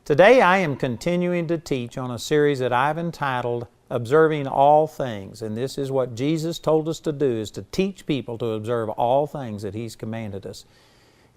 Today I am continuing to teach on a series that I've entitled Observing All Things, and this is what Jesus told us to do, is to teach people to observe all things that He's commanded us.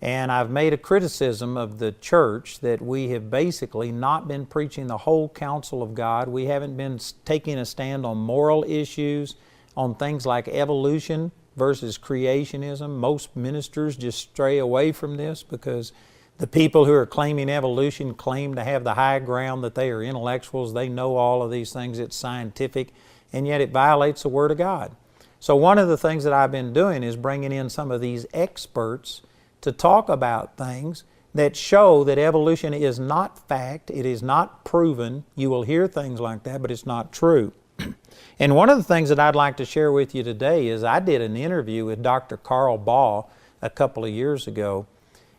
And I've made a criticism of the church that we have basically not been preaching the whole counsel of God. We haven't been taking a stand on moral issues, on things like evolution versus creationism. Most ministers just stray away from this because the people who are claiming evolution claim to have the high ground, that they are intellectuals, they know all of these things, it's scientific, and yet it violates the Word of God. So one of the things that I've been doing is bringing in some of these experts to talk about things that show that evolution is not fact, it is not proven. You will hear things like that, but it's not true. And one of the things that I'd like to share with you today is I did an interview with Dr. Carl Ball a couple of years ago,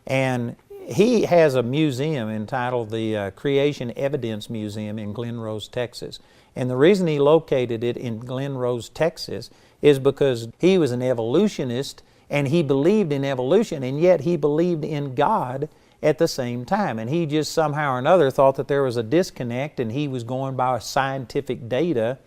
and he has a museum entitled the Creation Evidence Museum in Glen Rose, Texas. And the reason he located it in Glen Rose, Texas is because he was an evolutionist and he believed in evolution, and yet he believed in God at the same time. And he just somehow or another thought that there was a disconnect, and he was going by scientific data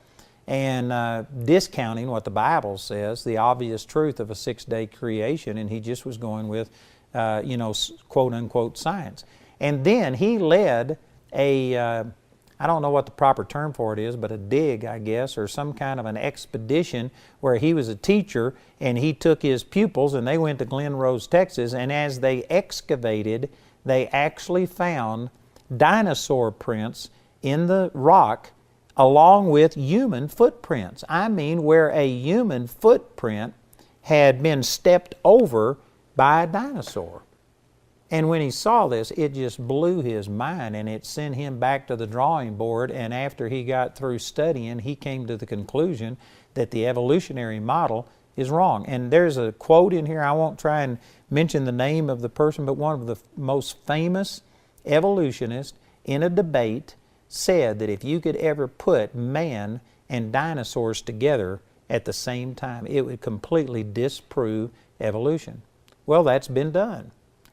and discounting what the Bible says, the obvious truth of a six-day creation, and he just was going with quote-unquote science. And then he led a, I don't know what the proper term for it is, but a dig, I guess, or some kind of an expedition where he was a teacher and he took his pupils and they went to Glen Rose, Texas, and as they excavated, they actually found dinosaur prints in the rock along with human footprints. I mean, where a human footprint had been stepped over by a dinosaur. And when he saw this, it just blew his mind, and it sent him back to the drawing board. And after he got through studying, he came to the conclusion that the evolutionary model is wrong. And there's a quote in here, I won't try and mention the name of the person, but one of the most famous evolutionists in a debate said that if you could ever put man and dinosaurs together at the same time, it would completely disprove evolution. Well, that's been done.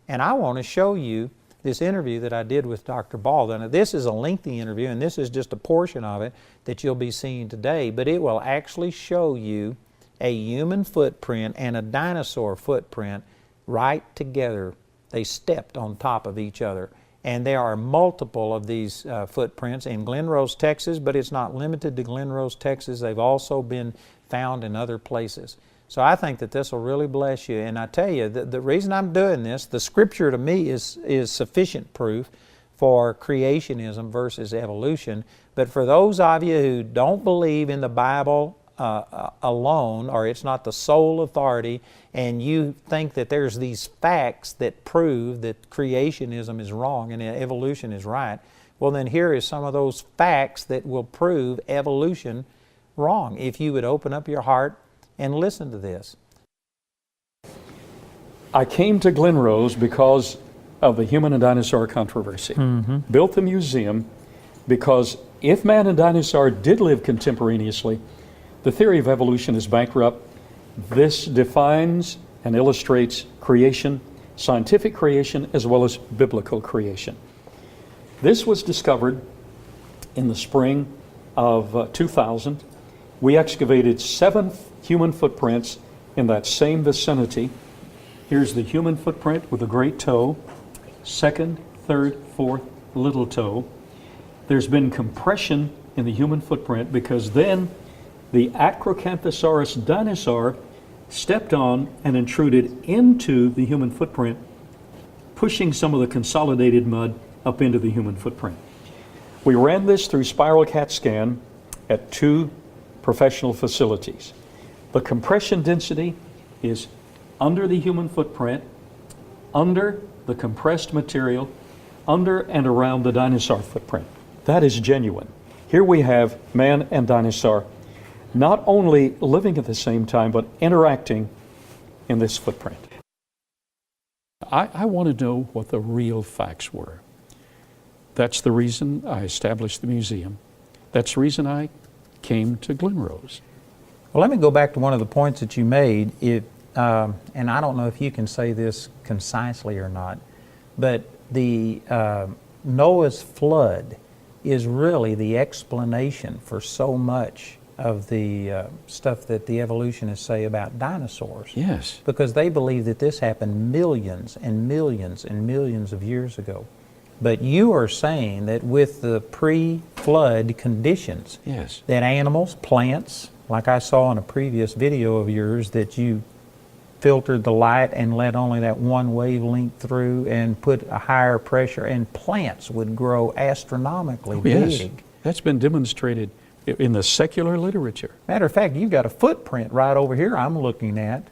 And I want to show you this interview that I did with Dr. Ball. Now, this is a lengthy interview, and this is just a portion of it that you'll be seeing today, but it will actually show you a human footprint and a dinosaur footprint right together. They stepped on top of each other. And there are multiple of these footprints in Glen Rose, Texas, but it's not limited to Glen Rose, Texas. They've also been found in other places. So I think that this will really bless you. And I tell you, the reason I'm doing this, the Scripture to me is sufficient proof for creationism versus evolution. But for those of you who don't believe in the Bible alone, or it's not the sole authority, and you think that there's these facts that prove that creationism is wrong and evolution is right, well then here is some of those facts that will prove evolution wrong, if you would open up your heart and listen to this. I came to Glen Rose because of the human and dinosaur controversy. Built the museum because if man and dinosaur did live contemporaneously, the theory of evolution is bankrupt. This defines and illustrates creation, scientific creation as well as biblical creation. This was discovered in the spring of 2000. We excavated 7 human footprints in that same vicinity. Here's the human footprint with the great toe, second, third, fourth little toe. There's been compression in the human footprint because then the Acrocanthosaurus dinosaur stepped on and intruded into the human footprint, pushing some of the consolidated mud up into the human footprint. We ran this through spiral CAT scan at 2 professional facilities. The compression density is under the human footprint, under the compressed material, under and around the dinosaur footprint. That is genuine. Here we have man and dinosaur not only living at the same time, but interacting in this footprint. I want to know what the real facts were. That's the reason I established the museum. That's the reason I came to Glen Rose. Well, let me go back to one of the points that you made, and I don't know if you can say this concisely or not, but the Noah's flood is really the explanation for so much of the stuff that the evolutionists say about dinosaurs. Yes. Because they believe that this happened millions and millions and millions of years ago. But you are saying that with the pre-flood conditions, Yes. that animals, plants, like I saw in a previous video of yours, that you filtered the light and let only that one wavelength through and put a higher pressure, and plants would grow astronomically Yes. big. That's been demonstrated in the secular literature. Matter of fact, you've got a footprint right over here I'm looking at.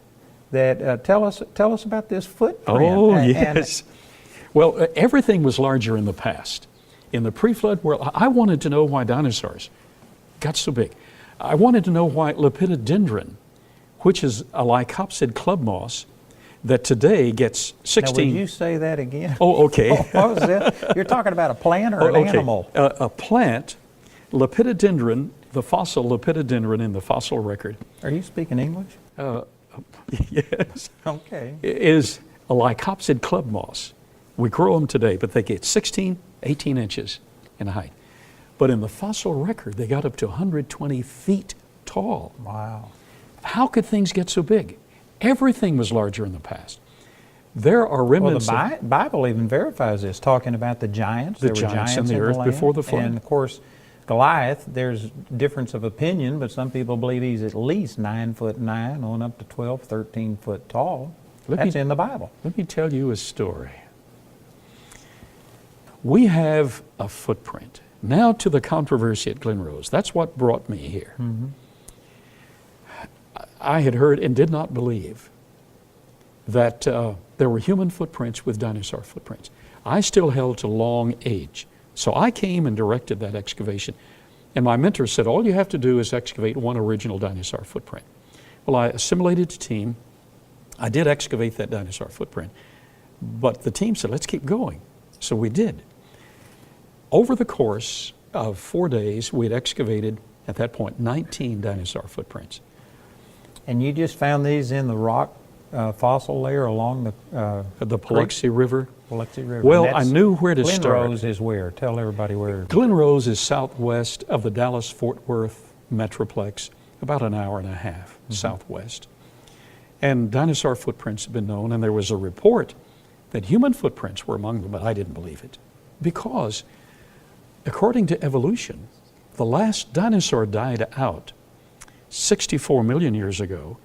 That tell us about this footprint. Oh, yes. Well, everything was larger in the past. In the pre-flood world, I wanted to know why dinosaurs got so big. I wanted to know why lepidodendron, which is a lycopsid club moss, that today gets 16... Now, would you say that again? Oh, okay. What was that? You're talking about a plant or an animal? A plant, lepidodendron, the fossil lepidodendron in the fossil record. Are you speaking English? Yes. Okay. Is a lycopsid club moss. We grow them today, but they get 16, 18 inches in height. But in the fossil record, they got up to 120 feet tall. Wow. How could things get so big? Everything was larger in the past. There are remnants. Well, the Bible even verifies this, talking about the giants. The There were giants in the in earth land. before the flood. And of course, Goliath, there's difference of opinion, but some people believe he's at least 9'9", on up to 12, 13 foot tall. That's in the Bible. Let me tell you a story. We have a footprint. Now to the controversy at Glen Rose. That's what brought me here. Mm-hmm. I had heard and did not believe that there were human footprints with dinosaur footprints. I still held to long age. So I came and directed that excavation. And my mentor said, all you have to do is excavate one original dinosaur footprint. Well, I assimilated the team. I did excavate that dinosaur footprint. But the team said, let's keep going. So we did. Over the course of 4 days, we had excavated, at that point, 19 dinosaur footprints. And you just found these in the rock fossil layer along The Paluxy River. Biloxi River. Well, And I knew where to Glen start. Rose is where? Tell everybody where. Glen Rose is southwest of the Dallas-Fort Worth Metroplex, about an hour and a half southwest. And dinosaur footprints have been known, and there was a report that human footprints were among them, but I didn't believe it. Because, according to evolution, the last dinosaur died out 64 million years ago,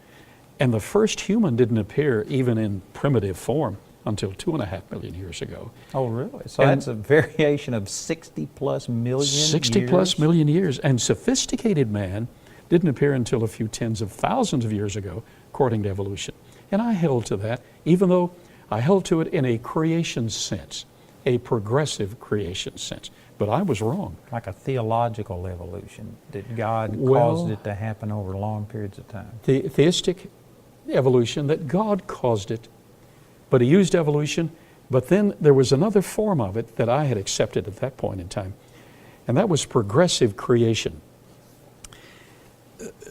and the first human didn't appear even in primitive form until 2.5 million years ago. Oh, really? So And that's a variation of 60 plus million 60 years? plus million years. And sophisticated man didn't appear until a few tens of thousands of years ago, according to evolution. And I held to that, even though I held to it in a creation sense, a progressive creation sense. But I was wrong. Like a theological evolution, that God Well, caused it to happen over long periods of time. The theistic evolution, that God caused it, but he used evolution, but then there was another form of it that I had accepted at that point in time, and that was progressive creation.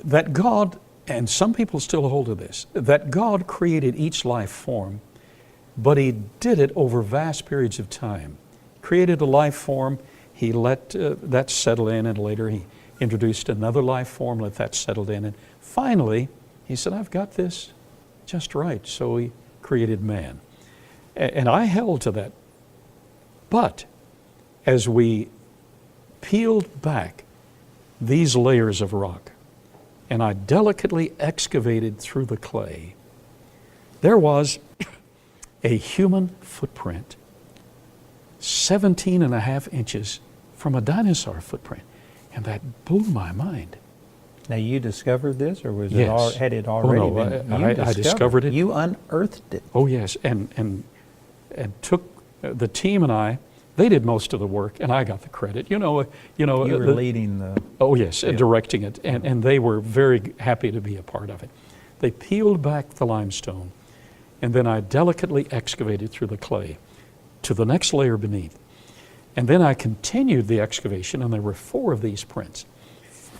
That God, and some people still hold to this, that God created each life form, but he did it over vast periods of time. Created a life form, he let that settle in, and later he introduced another life form, let that settle in, and finally he said, I've got this just right, so he created man. And I held to that. But as we peeled back these layers of rock, and I delicately excavated through the clay, there was a human footprint 17.5 inches from a dinosaur footprint. And that blew my mind. Now, you discovered this, or was Yes. had it already no, been? I discovered it. You unearthed it. Oh yes, and took the team and I. They did most of the work, and I got the credit. You You were leading the. Oh yes, and directing it, and they were very happy to be a part of it. They peeled back the limestone, and then I delicately excavated through the clay to the next layer beneath. And then I continued the excavation, and there were 4 of these prints.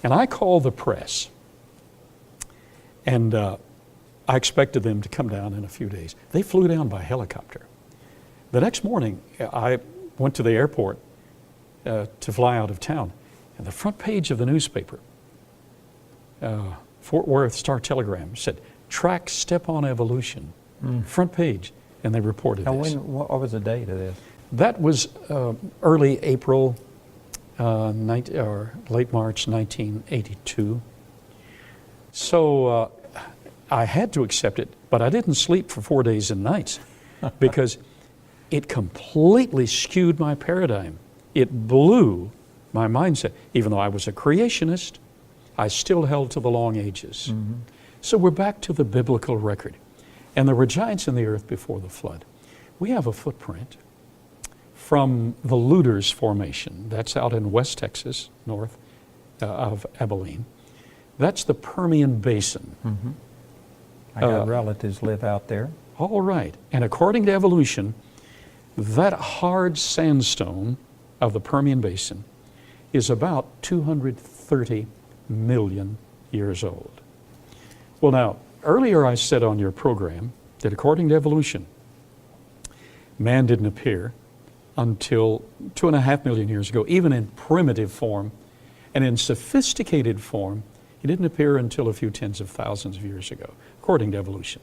And I called the press, and I expected them to come down in a few days. They flew down by helicopter. The next morning, I went to the airport to fly out of town. And the front page of the newspaper, Fort Worth Star-Telegram, said, "Track Step-on Evolution." Front page. And they reported this. What was the date of this? That was early April, or late March 1982. So I had to accept it, but I didn't sleep for 4 days and nights because it completely skewed my paradigm. It blew my mindset. Even though I was a creationist, I still held to the long ages. So we're back to the biblical record. And there were giants in the earth before the flood. We have a footprint from the Luders Formation. That's out in West Texas, north of Abilene. That's the Permian Basin. I got relatives live out there. All right. And according to evolution, that hard sandstone of the Permian Basin is about 230 million years old. Well, now, earlier I said on your program that according to evolution, man didn't appear until 2.5 million years ago, even in primitive form. And in sophisticated form, he didn't appear until a few tens of thousands of years ago, according to evolution.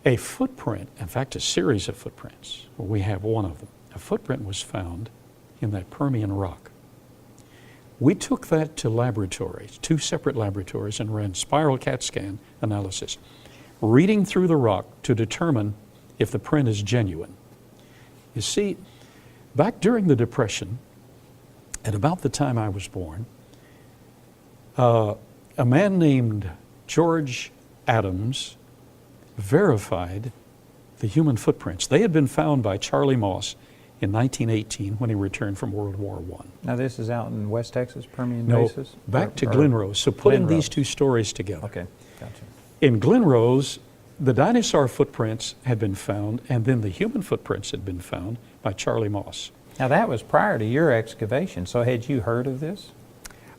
A footprint, in fact, a series of footprints, well, we have one of them. A footprint was found in that Permian rock. We took that to laboratories, 2 separate laboratories, and ran spiral CAT scan analysis, reading through the rock to determine if the print is genuine. You see, back during the Depression, at about the time I was born, a man named George Adams verified the human footprints. They had been found by Charlie Moss in 1918 when he returned from World War I. Now this is out in West Texas, Permian No, Basin? back to Glen Rose. So putting these 2 stories together. Okay, gotcha. In Glen Rose, the dinosaur footprints had been found, and then the human footprints had been found by Charlie Moss. Now that was prior to your excavation, so had you heard of this?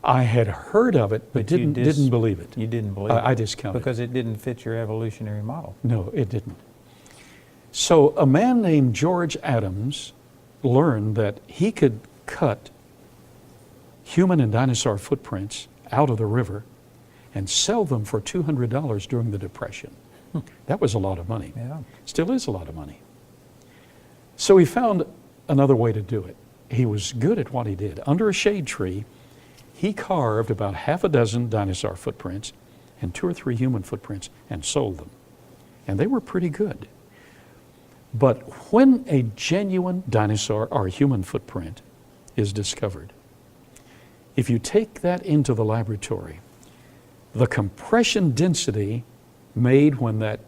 I had heard of it, but didn't believe it. You didn't believe it? I discounted it. Because it didn't fit your evolutionary model. No, it didn't. So a man named George Adams learned that he could cut human and dinosaur footprints out of the river and sell them for $200 during the Depression. That was a lot of money. Yeah. Still is a lot of money. So he found another way to do it. He was good at what he did. Under a shade tree, he carved about 6 dinosaur footprints and 2 or 3 human footprints and sold them. And they were pretty good. But when a genuine dinosaur or human footprint is discovered, if you take that into the laboratory, the compression density made when that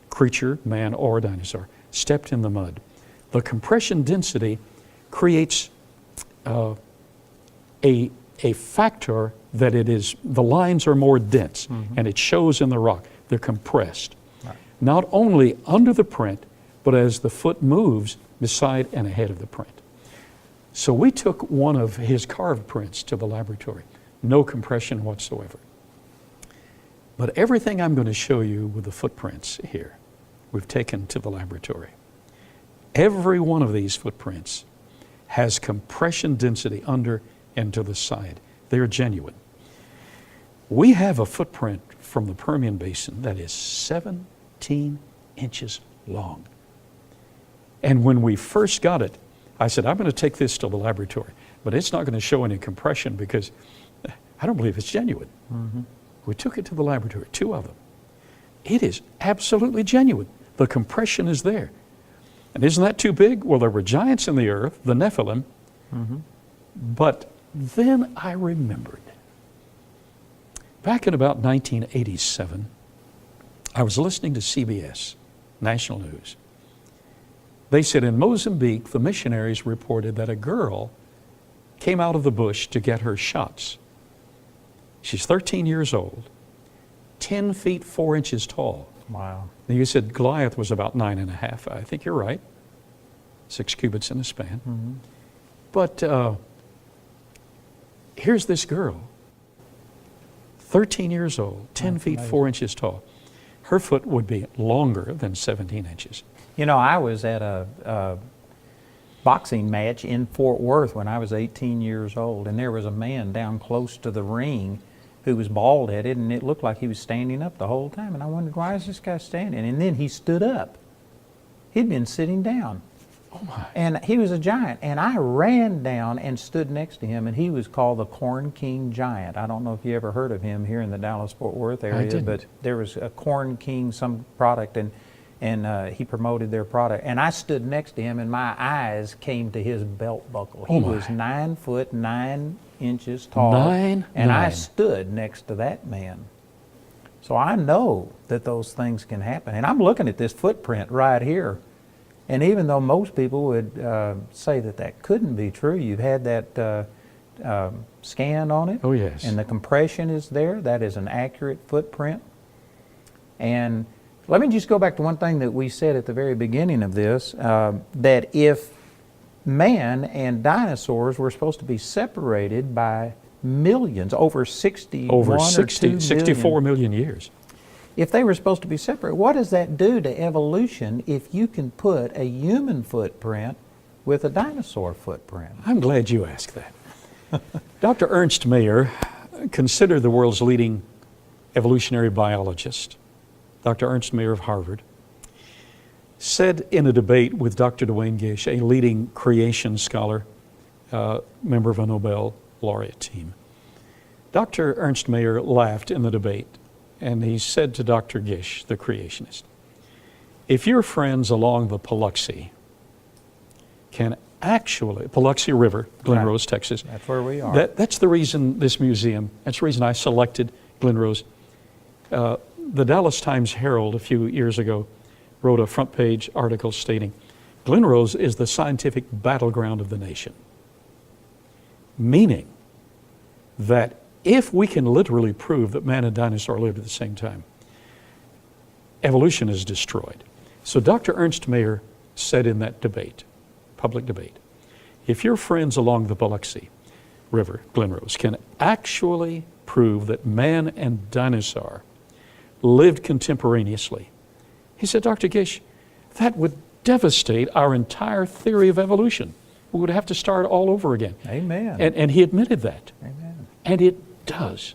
creature, man or dinosaur, stepped in the mud, the compression density creates a factor that the lines are more dense, and it shows in the rock. They're compressed. Right. Not only under the print, but as the foot moves beside and ahead of the print. So we took one of his carved prints to the laboratory. No compression whatsoever. But everything I'm going to show you with the footprints here, we've taken to the laboratory. Every one of these footprints has compression density under and to the side. They are genuine. We have a footprint from the Permian Basin that is 17 inches long. And when we first got it, I said, I'm going to take this to the laboratory, but it's not going to show any compression because I don't believe it's genuine. We took it to the laboratory, 2 of them. It is absolutely genuine. The compression is there. And isn't that too big? Well, there were giants in the earth, the Nephilim, but then I remembered. Back in about 1987, I was listening to CBS, National News. They said in Mozambique, the missionaries reported that a girl came out of the bush to get her shots. She's 13 years old, 10 feet 4 inches tall. Wow. Now you said Goliath was about 9.5. I think you're right. 6 cubits in a span. But here's this girl, 13 years old, 10 feet 4 inches tall. Her foot would be longer than 17 inches. You know, I was at a boxing match in Fort Worth when I was 18 years old, and there was a man down close to the ring who was bald-headed, and it looked like he was standing up the whole time, and I wondered, why is this guy standing? And then he stood up. He'd been sitting down. Oh my. And he was a giant, and I ran down and stood next to him, and he was called the Corn King Giant. I don't know if you ever heard of him here in the Dallas-Fort Worth area, I didn't. but there was a Corn King, some product, and he promoted their product. And I stood next to him, and my eyes came to his belt buckle. He was 9 foot 9 inches tall, and I stood next to that man. So I know that those things can happen. And I'm looking at this footprint right here. And even though most people would say that that couldn't be true, you've had that scanned on it. Oh, yes. And the compression is there. That is an accurate footprint. And let me just go back to one thing that we said at the very beginning of this, that if man and dinosaurs were supposed to be separated by millions, over 64 million years. If they were supposed to be separate, what does that do to evolution if you can put a human footprint with a dinosaur footprint? I'm glad you asked that. Dr. Ernst Mayr, considered the world's leading evolutionary biologist, Dr. Ernst Mayr of Harvard, said in a debate with Dr. Duane Gish, a leading creation scholar, member of a Nobel laureate team. Dr. Ernst Mayr laughed in the debate, and he said to Dr. Gish, the creationist, if your friends along the Paluxy can actually, Paluxy River, Glen Rose, Texas. That's where we are. That's the reason this museum, that's the reason I selected Glen Rose. The Dallas Times Herald a few years ago wrote a front page article stating, Glen Rose is the scientific battleground of the nation. Meaning that if we can literally prove that man and dinosaur lived at the same time, evolution is destroyed. So Dr. Ernst Mayr said in that debate, public debate, if your friends along the Biloxi River, Glen Rose, can actually prove that man and dinosaur lived contemporaneously, he said, Dr. Gish, that would devastate our entire theory of evolution. We would have to start all over again. Amen. And he admitted that. Amen. And it does.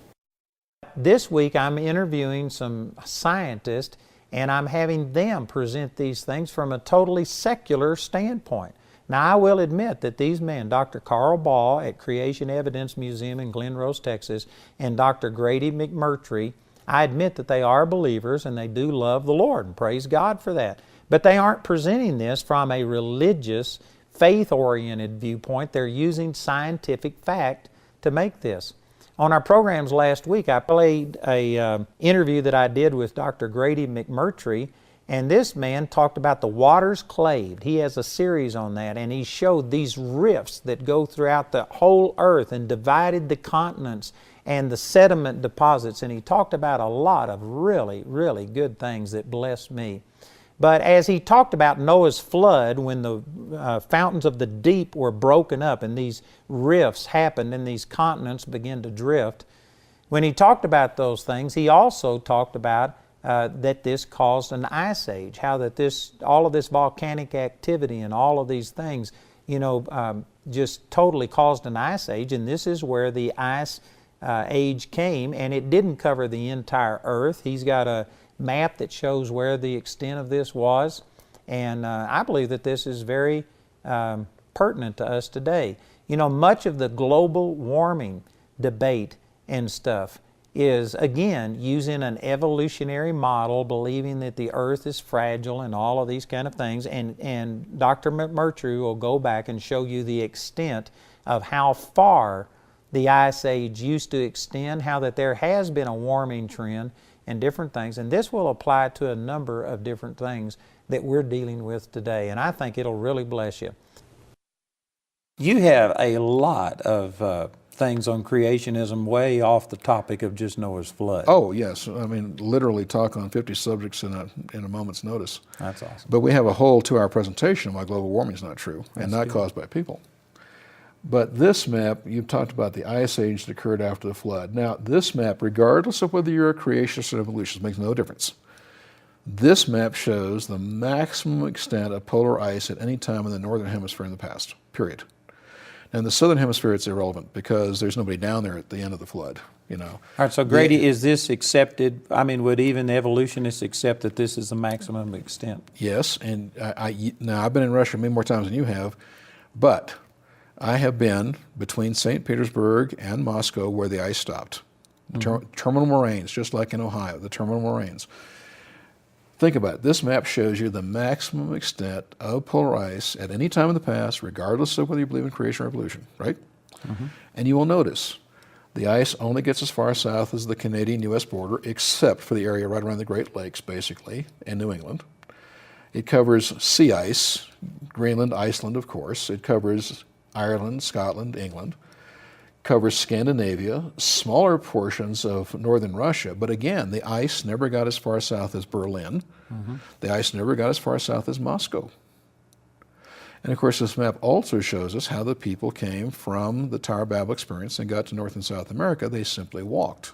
This week I'm interviewing some scientists, and I'm having them present these things from a totally secular standpoint. Now, I will admit that these men, Dr. Carl Baugh at Creation Evidence Museum in Glen Rose, Texas, and Dr. Grady McMurtry, I admit that they are believers and they do love the Lord, and praise God for that. But they aren't presenting this from a religious, faith-oriented viewpoint. They're using scientific fact to make this. On our programs last week, I played a interview that I did with Dr. Grady McMurtry, and this man talked about the waters claved. He has a series on that, and he showed these rifts that go throughout the whole earth and divided the continents and the sediment deposits, and he talked about a lot of really, really good things that blessed me. But as he talked about Noah's flood, when the fountains of the deep were broken up and these rifts happened and these continents began to drift, when he talked about those things, he also talked about that this caused an ice age, how that all of this volcanic activity and all of these things, just totally caused an ice age, and this is where the ice age came, and it didn't cover the entire earth. He's got a map that shows where the extent of this was, and I believe that this is very pertinent to us today. Much of the global warming debate and stuff is, again, using an evolutionary model, believing that the earth is fragile and all of these kind of things, and Dr. McMurtry will go back and show you the extent of how far the ice age used to extend, how that there has been a warming trend and different things, and this will apply to a number of different things that we're dealing with today, and I think it'll really bless you. You have a lot of things on creationism way off the topic of just Noah's flood. Oh, yes. I mean, literally talk on 50 subjects in a moment's notice. That's awesome. But we have a whole 2-hour presentation on why global warming is not true and not caused by people. But this map, you've talked about the ice age that occurred after the flood. Now, this map, regardless of whether you're a creationist or evolutionist, makes no difference. This map shows the maximum extent of polar ice at any time in the northern hemisphere in the past, period. Now, in the southern hemisphere, it's irrelevant because there's nobody down there at the end of the flood, you know. All right, so Grady, is this accepted? I mean, would even the evolutionists accept that this is the maximum extent? Yes, and now I've been in Russia many more times than you have, but I have been between St. Petersburg and Moscow where the ice stopped. Terminal moraines, just like in Ohio, the terminal moraines. Think about it. This map shows you the maximum extent of polar ice at any time in the past, regardless of whether you believe in creation or evolution, right? And you will notice the ice only gets as far south as the Canadian-U.S. border, except for the area right around the Great Lakes, basically, and New England. It covers sea ice, Greenland, Iceland, of course. It covers Ireland, Scotland, England. Covers Scandinavia, smaller portions of northern Russia, but again, the ice never got as far south as Berlin. The ice never got as far south as Moscow. And of course, this map also shows us how the people came from the Tower of Babel experience and got to North and South America. They simply walked.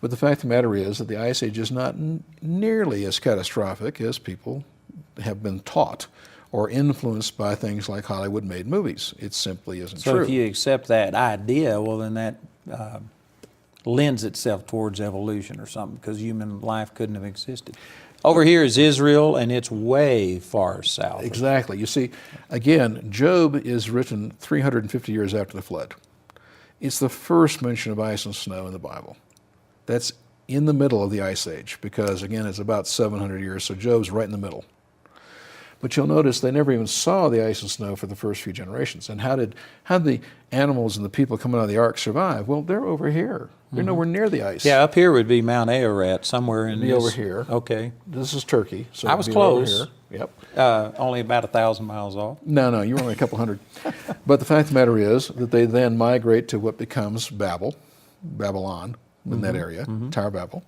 But the fact of the matter is that the Ice Age is not nearly as catastrophic as people have been taught or influenced by things like Hollywood-made movies. It simply isn't true. So if you accept that idea, well, then that lends itself towards evolution or something, because human life couldn't have existed. Over here is Israel, and it's way far south. Exactly. You see, again, Job is written 350 years after the flood. It's the first mention of ice and snow in the Bible. That's in the middle of the Ice Age, because, again, it's about 700 years, so Job's right in the middle. But you'll notice they never even saw the ice and snow for the first few generations. And how did the animals and the people coming out of the ark survive? Well, they're over here. They're nowhere near the ice. Yeah, up here would be Mount Ararat, somewhere in It'd be over here. Okay. This is Turkey. So I it'd was be close. over here. Yep. Only about 1,000 miles off. No, you were only a couple hundred. But the fact of the matter is that they then migrate to what becomes Babylon, in that area, Tower of Babel,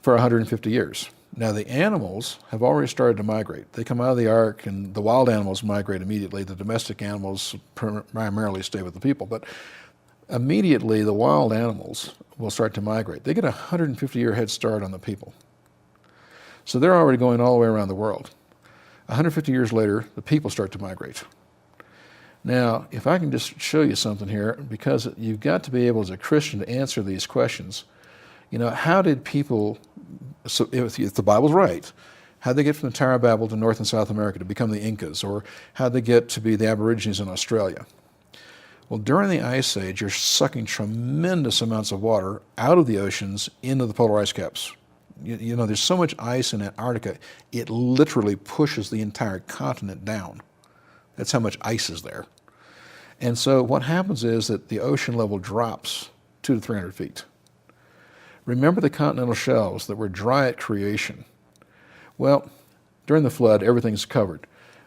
for 150 years. Now, the animals have already started to migrate. They come out of the ark, and the wild animals migrate immediately. The domestic animals primarily stay with the people. But immediately, the wild animals will start to migrate. They get a 150-year head start on the people. So they're already going all the way around the world. 150 years later, the people start to migrate. Now, if I can just show you something here, because you've got to be able as a Christian to answer these questions. You know, how did people, so if the Bible's right, how'd they get from the Tower of Babel to North and South America to become the Incas? Or how'd they get to be the Aborigines in Australia? Well, during the Ice Age, you're sucking tremendous amounts of water out of the oceans into the polar ice caps. You know, there's so much ice in Antarctica, it literally pushes the entire continent down. That's how much ice is there. And so what happens is that the ocean level drops 200 to 300 feet. Remember the continental shelves that were dry at creation. Well, during the flood, everything's covered.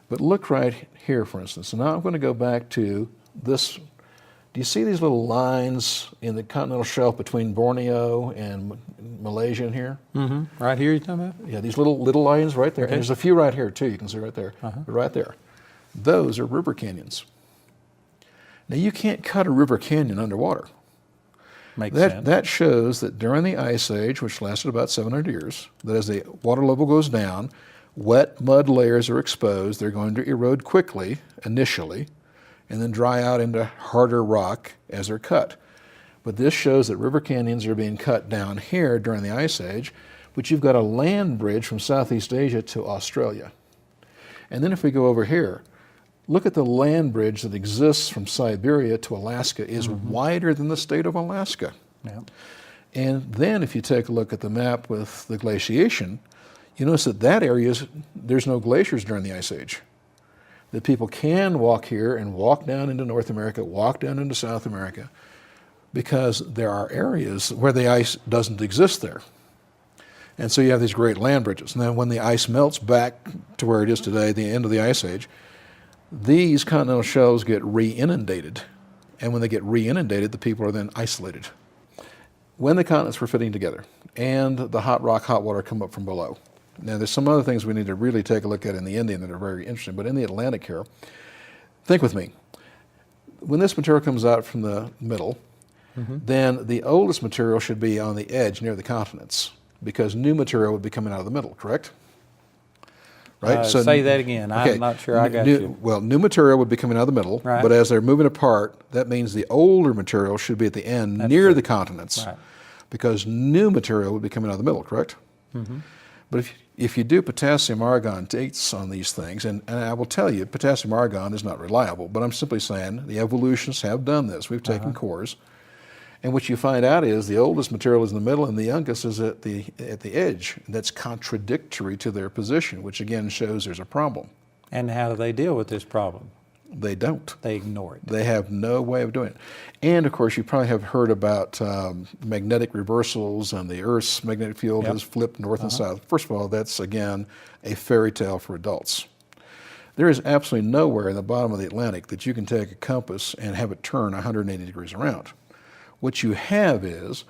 But look right here, for instance. And now I'm going to go back to this. Do you see these little lines in the continental shelf between Borneo and Malaysia in here? Right here, you're talking about? Yeah, these little lines right there. Okay. And there's a few right here, too. You can see right there. Right there. Those are river canyons. Now, you can't cut a river canyon underwater. Makes sense. That shows that during the Ice Age, which lasted about 700 years, that as the water level goes down, wet mud layers are exposed. They're going to erode quickly, initially, and then dry out into harder rock as they're cut. But this shows that river canyons are being cut down here during the Ice Age, but you've got a land bridge from Southeast Asia to Australia. And then if we go over here, look at the land bridge that exists from Siberia to Alaska is wider than the state of Alaska. Yeah. And then if you take a look at the map with the glaciation, you notice that area, there's no glaciers during the Ice Age. That people can walk here and walk down into North America, walk down into South America, because there are areas where the ice doesn't exist there. And so you have these great land bridges. And then when the ice melts back to where it is today, the end of the Ice Age, these continental shelves get re-inundated. And when they get re-inundated, the people are then isolated. When the continents were fitting together and the hot rock, hot water come up from below. Now, there's some other things we need to really take a look at in the Indian that are very interesting, but in the Atlantic here, think with me. When this material comes out from the middle, then the oldest material should be on the edge near the continents. because new material would be coming out of the middle, correct? Right? Say that again. Okay. I'm not sure I got you. Well, new material would be coming out of the middle, Right. but as they're moving apart, that means the older material should be at the end near true. the continents, Right. because new material would be coming out of the middle, correct? Mm-hmm. But if you do potassium argon dates on these things, and I will tell you, potassium argon is not reliable, but I'm simply saying the evolutionists have done this. We've taken cores. And what you find out is the oldest material is in the middle and the youngest is at the edge. That's contradictory to their position, which again shows there's a problem. And how do they deal with this problem? They don't. They ignore it. They have no way of doing it. And of course, you probably have heard about magnetic reversals, and the Earth's magnetic field has flipped north and south. First of all, that's again a fairy tale for adults. There is absolutely nowhere in the bottom of the Atlantic that you can take a compass and have it turn 180 degrees around. What you have is,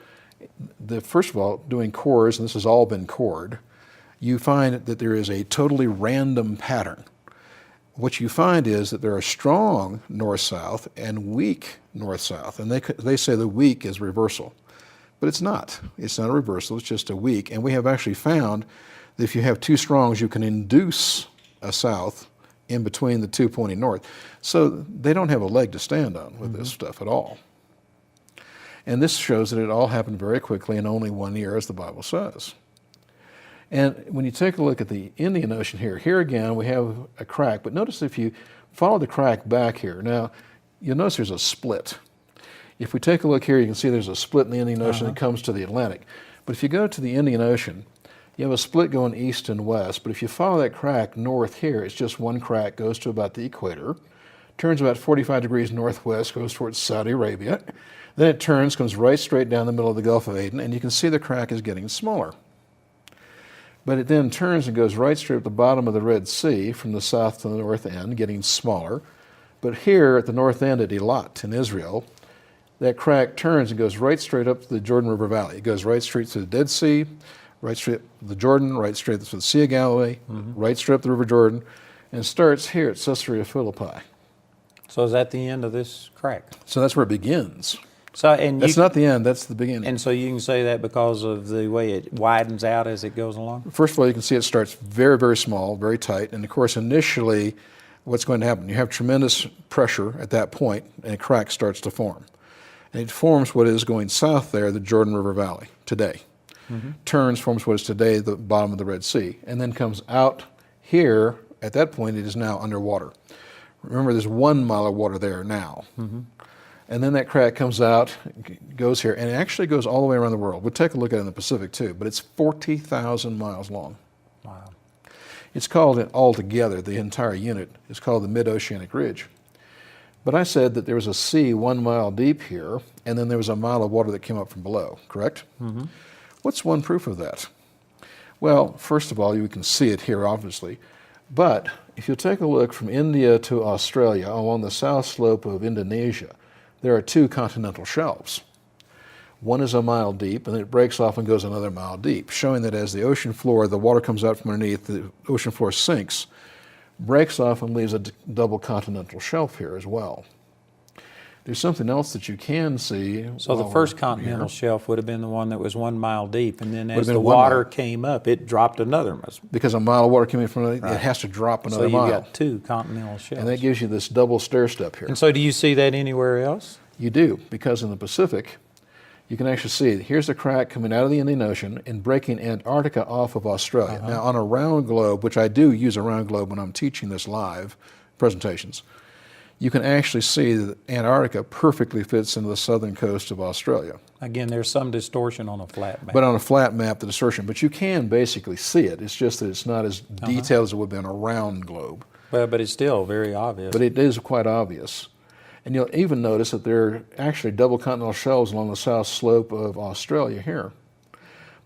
first of all, doing cores, and this has all been cored, you find that there is a totally random pattern. What you find is that there are strong north-south and weak north-south, and they say the weak is reversal. But it's not. It's not a reversal, it's just a weak. And we have actually found that if you have two strongs, you can induce a south in between the two pointing north. So they don't have a leg to stand on with this stuff at all. And this shows that it all happened very quickly in only 1 year, as the Bible says. And when you take a look at the Indian Ocean here again we have a crack, but notice if you follow the crack back here, now you'll notice there's a split. If we take a look here, you can see there's a split in the Indian Ocean that comes to the Atlantic. But if you go to the Indian Ocean, you have a split going east and west, but if you follow that crack north here, it's just one crack, goes to about the equator, turns about 45 degrees northwest, goes towards Saudi Arabia. Then it turns, comes right straight down the middle of the Gulf of Aden, and you can see the crack is getting smaller. But it then turns and goes right straight at the bottom of the Red Sea from the south to the north end, getting smaller. But here at the north end at Eilat in Israel, that crack turns and goes right straight up to the Jordan River Valley. It goes right straight through the Dead Sea, right straight up the Jordan, right straight through the Sea of Galilee, right straight up the River Jordan, and starts here at Caesarea Philippi. So is that the end of this crack? So that's where it begins. So and That's not the end, that's the beginning. And so you can say that because of the way it widens out as it goes along? First of all, you can see it starts very, very small, very tight, and of course initially what's going to happen, you have tremendous pressure at that point and a crack starts to form. And it forms what is going south there, the Jordan River Valley, today. Turns, forms what is today the bottom of the Red Sea, and then comes out here. At that point it is now underwater. Remember, there's 1 mile of water there now. And then that crack comes out, goes here, and it actually goes all the way around the world. We'll take a look at it in the Pacific too, but it's 40,000 miles long. Wow. It's called, altogether, the entire unit is called the Mid-Oceanic Ridge. But I said that there was a sea 1 mile deep here, and then there was a mile of water that came up from below, correct? What's one proof of that? Well, first of all, you can see it here, obviously. But if you take a look from India to Australia along the south slope of Indonesia, there are two continental shelves. One is a mile deep, and it breaks off and goes another mile deep, showing that as the ocean floor, the water comes out from underneath, the ocean floor sinks, breaks off and leaves a double continental shelf here as well. There's something else that you can see. So the first continental shelf would have been the one that was 1 mile deep, and then as been the 1 water mile. came up, it dropped another mile. Because a mile of water coming from underneath, it has to drop So another you've mile. got two continental shelves. And that gives you this double stair step here. And so do you see that anywhere else? You do, because in the Pacific, you can actually see, here's a crack coming out of the Indian Ocean and breaking Antarctica off of Australia. Now, on a round globe, which I do use a round globe when I'm teaching this live presentations, you can actually see that Antarctica perfectly fits into the southern coast of Australia. Again, there's some distortion on a flat map. But on a flat map, the distortion, but you can basically see it. It's just that it's not as detailed as it would be on a round globe. Well, but it's still very obvious. But it is quite obvious. And you'll even notice that there are actually double continental shelves along the south slope of Australia here.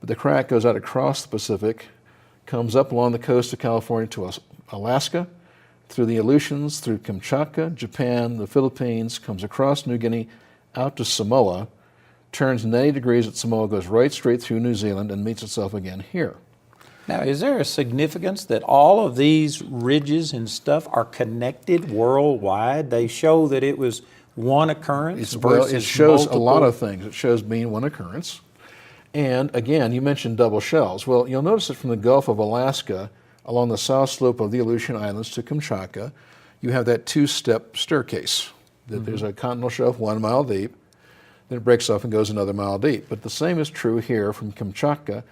But the crack goes out across the Pacific, comes up along the coast of California to Alaska, through the Aleutians, through Kamchatka, Japan, the Philippines, comes across New Guinea, out to Samoa, turns 90 degrees at Samoa, goes right straight through New Zealand and meets itself again here. Now, is there a significance that all of these ridges and stuff are connected worldwide? They show that it was one occurrence Well, versus it shows multiple? a lot of things. It shows being one occurrence. And again, you mentioned double shelves. Well, you'll notice that from the Gulf of Alaska along the south slope of the Aleutian Islands to Kamchatka, you have that two-step staircase. That there's a continental shelf 1 mile deep, then it breaks off and goes another mile deep. But the same is true here from Kamchatka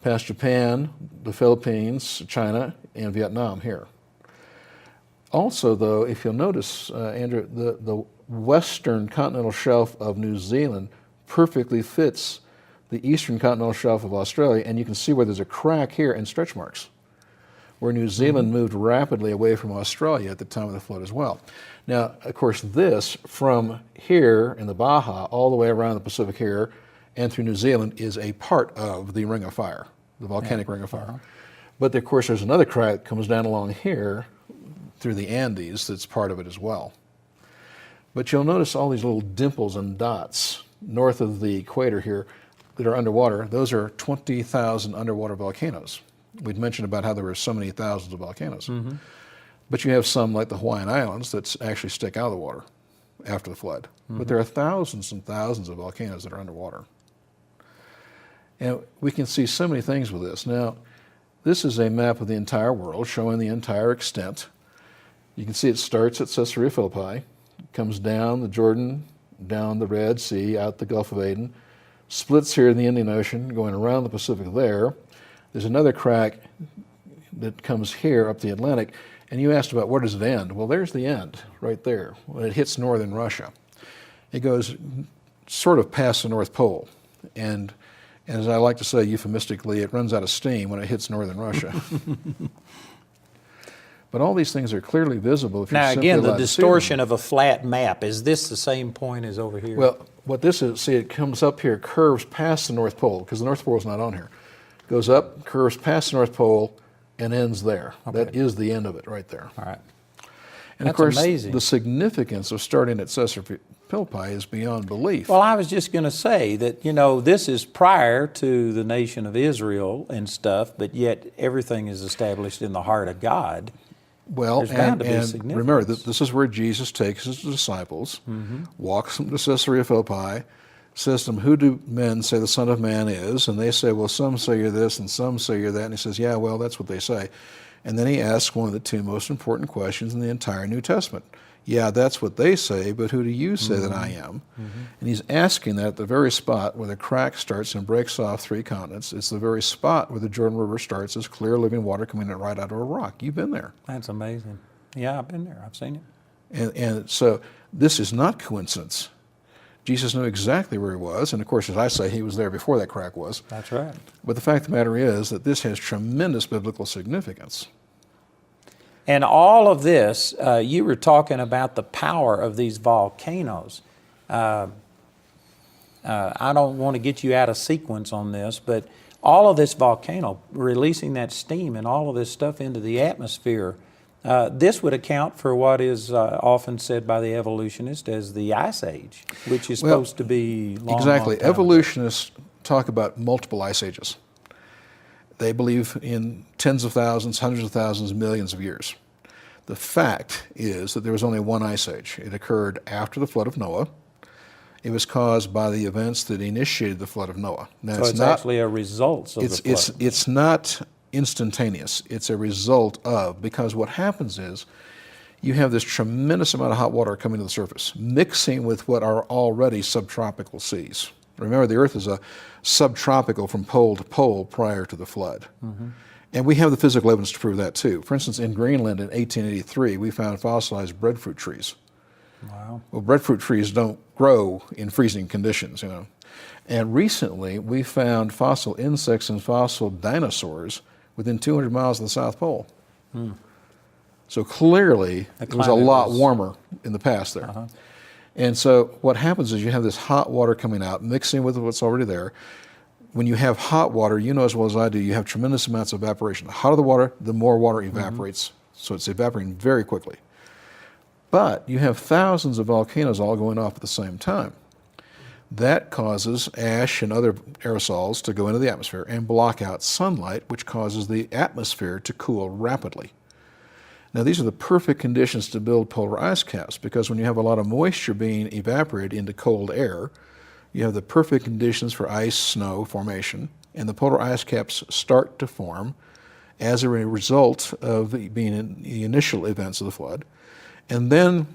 past Japan, the Philippines, China, and Vietnam here. Also, though, if you'll notice, Andrew, the western continental shelf of New Zealand perfectly fits the eastern continental shelf of Australia, and you can see where there's a crack here and stretch marks, where New Zealand moved rapidly away from Australia at the time of the flood as well. Now, of course, this from here in the Baja all the way around the Pacific here and through New Zealand is a part of the Ring of Fire, the volcanic Ring of Fire. But of course, there's another crack that comes down along here through the Andes that's part of it as well. But you'll notice all these little dimples and dots north of the equator here that are underwater. Those are 20,000 underwater volcanoes. We'd mentioned about how there were so many thousands of volcanoes. But you have some like the Hawaiian Islands that actually stick out of the water after the flood. But there are thousands and thousands of volcanoes that are underwater. And we can see so many things with this. Now, this is a map of the entire world showing the entire extent. You can see it starts at Caesarea Philippi, comes down the Jordan, down the Red Sea, out the Gulf of Aden, splits here in the Indian Ocean, going around the Pacific there. There's another crack that comes here up the Atlantic. And you asked about where does it end? Well, there's the end, right there, when it hits northern Russia. It goes sort of past the North Pole. And as I like to say euphemistically, it runs out of steam when it hits northern Russia. But all these things are clearly visible if you're Now, simply again, the allowed to see distortion them. of a flat map, is this the same point as over here? Well, what this is, see, it comes up here, curves past the North Pole, because the North Pole is not on here. Goes up, curves past the North Pole, and ends there. Okay. That is the end of it right there. All right. And That's of course, amazing. the significance of starting at Caesarea Philippi is beyond belief. Well, I was just going to say that, you know, this is prior to the nation of Israel and stuff, but yet everything is established in the heart of God. Well, There's bound to be and significance. remember, this is where Jesus takes his disciples, walks them to Caesarea Philippi, says to them, who do men say the Son of Man is? And they say, well, some say you're this and some say you're that. And he says, yeah, well, that's what they say. And then he asks one of the two most important questions in the entire New Testament. Yeah, that's what they say, but who do you say that I am? And he's asking that at the very spot where the crack starts and breaks off 3 continents. It's the very spot where the Jordan River starts as clear living water coming in right out of a rock. You've been there. That's amazing. Yeah, I've been there. I've seen it. And so this is not coincidence. Jesus knew exactly where he was, and of course, as I say, he was there before that crack was. That's right. But the fact of the matter is that this has tremendous biblical significance. And all of this, you were talking about the power of these volcanoes. I don't want to get you out of sequence on this, but all of this volcano releasing that steam and all of this stuff into the atmosphere, this would account for what is often said by the evolutionists as the Ice Age, which is supposed to be long, Exactly. long time ago. Evolutionists talk about multiple ice ages. They believe in tens of thousands, hundreds of thousands, millions of years. The fact is that there was only one ice age. It occurred after the flood of Noah. It was caused by the events that initiated the flood of Noah. Now, So it's actually a result of the flood. It's not instantaneous. It's a result of, because what happens is you have this tremendous amount of hot water coming to the surface, mixing with what are already subtropical seas. Remember, the Earth is a subtropical from pole to pole prior to the flood. And we have the physical evidence to prove that too. For instance, in Greenland in 1883, we found fossilized breadfruit trees. Wow. Well, breadfruit trees don't grow in freezing conditions, you know. And recently, we found fossil insects and fossil dinosaurs within 200 miles of the South Pole. So clearly, it was a climate lot was- warmer in the past there. And so what happens is you have this hot water coming out, mixing with what's already there. When you have hot water, you know as well as I do, you have tremendous amounts of evaporation. The hotter the water, the more water evaporates. So it's evaporating very quickly. But you have thousands of volcanoes all going off at the same time. That causes ash and other aerosols to go into the atmosphere and block out sunlight, which causes the atmosphere to cool rapidly. Now, these are the perfect conditions to build polar ice caps, because when you have a lot of moisture being evaporated into cold air, you have the perfect conditions for ice, snow formation, and the polar ice caps start to form as a result of being in the initial events of the flood. And then,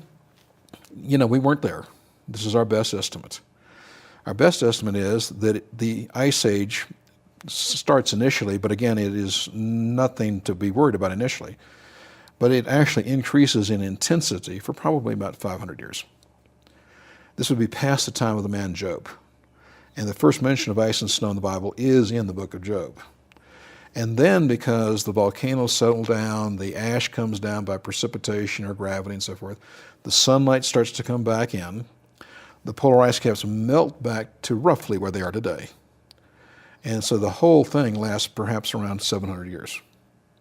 we weren't there. This is our best estimate. Our best estimate is that the ice age starts initially, but again, it is nothing to be worried about initially. But it actually increases in intensity for probably about 500 years. This would be past the time of the man Job. And the first mention of ice and snow in the Bible is in the book of Job. And then, because the volcanoes settle down, the ash comes down by precipitation or gravity and so forth, the sunlight starts to come back in, the polar ice caps melt back to roughly where they are today. And so the whole thing lasts perhaps around 700 years.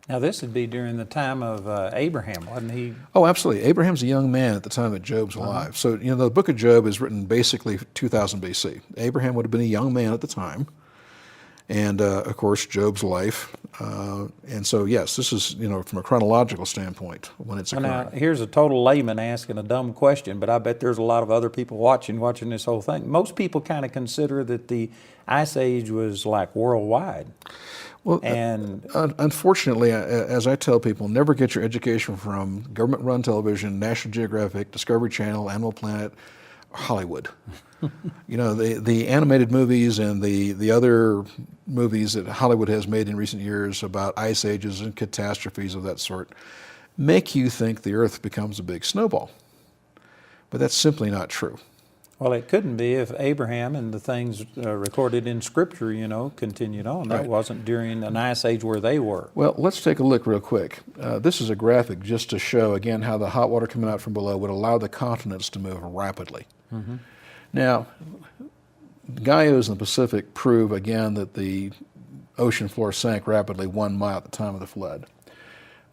Now this would be during the time of Abraham, wasn't he? Oh, absolutely. Abraham's a young man at the time that Job's alive. So, the book of Job is written basically 2000 BC. Abraham would have been a young man at the time. And, of course, Job's life. And so, yes, this is, from a chronological standpoint when it's occurring. Now, here's a total layman asking a dumb question, but I bet there's a lot of other people watching this whole thing. Most people kind of consider that the Ice Age was like worldwide. Well, and unfortunately, as I tell people, never get your education from government-run television, National Geographic, Discovery Channel, Animal Planet, Hollywood. The animated movies and the other movies that Hollywood has made in recent years about ice ages and catastrophes of that sort make you think the Earth becomes a big snowball. But that's simply not true. Well, it couldn't be if Abraham and the things recorded in Scripture, continued on. That Right. wasn't during an ice age where they were. Well, let's take a look real quick. This is a graphic just to show, again, how the hot water coming out from below would allow the continents to move rapidly. Mm-hmm. Now, Guyos in the Pacific prove, again, that the ocean floor sank rapidly 1 mile at the time of the flood.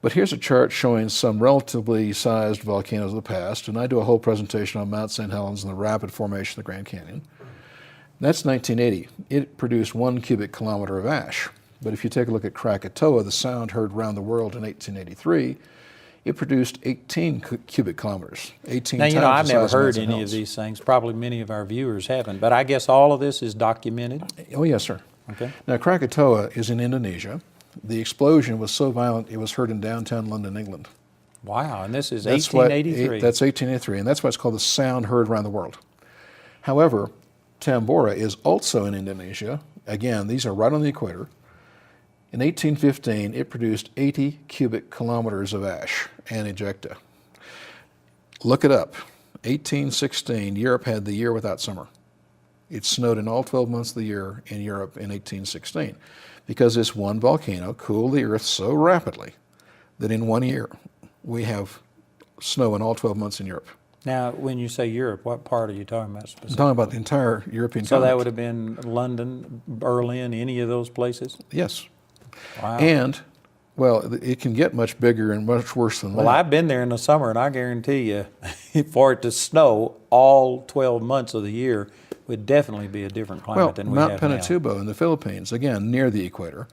But here's a chart showing some relatively sized volcanoes of the past, and I do a whole presentation on Mount St. Helens and the rapid formation of the Grand Canyon. That's 1980. It produced 1 cubic kilometer of ash. But if you take a look at Krakatoa, the sound heard around the world in 1883, it produced 18 cubic kilometers, 18 Now, times I've the never size of Mount heard St. any of Helens. these things. Probably many of our viewers haven't. But I guess all of this is documented. Oh, yes, sir. Okay. Now, Krakatoa is in Indonesia. The explosion was so violent it was heard in downtown London, England. Wow, and this is That's 1883. That's 1883, and that's why it's called the sound heard around the world. However, Tambora is also in Indonesia. Again, these are right on the equator. In 1815, it produced 80 cubic kilometers of ash and ejecta. Look it up. 1816, Europe had the year without summer. It snowed in all 12 months of the year in Europe in 1816 because this one volcano cooled the earth so rapidly that in 1 year we have snow in all 12 months in Europe. Now, when you say Europe, what part are you talking about I'm specifically? talking about the entire European So that continent. would have been London, Berlin, any of those places? Yes. Wow. And, well, it can get much bigger and much worse than Well, that. I've been there in the summer, and I guarantee you, for it to snow all 12 months of the year would definitely be a different climate Well, than we Mount have now. Pinatubo in the Philippines, again, near the equator,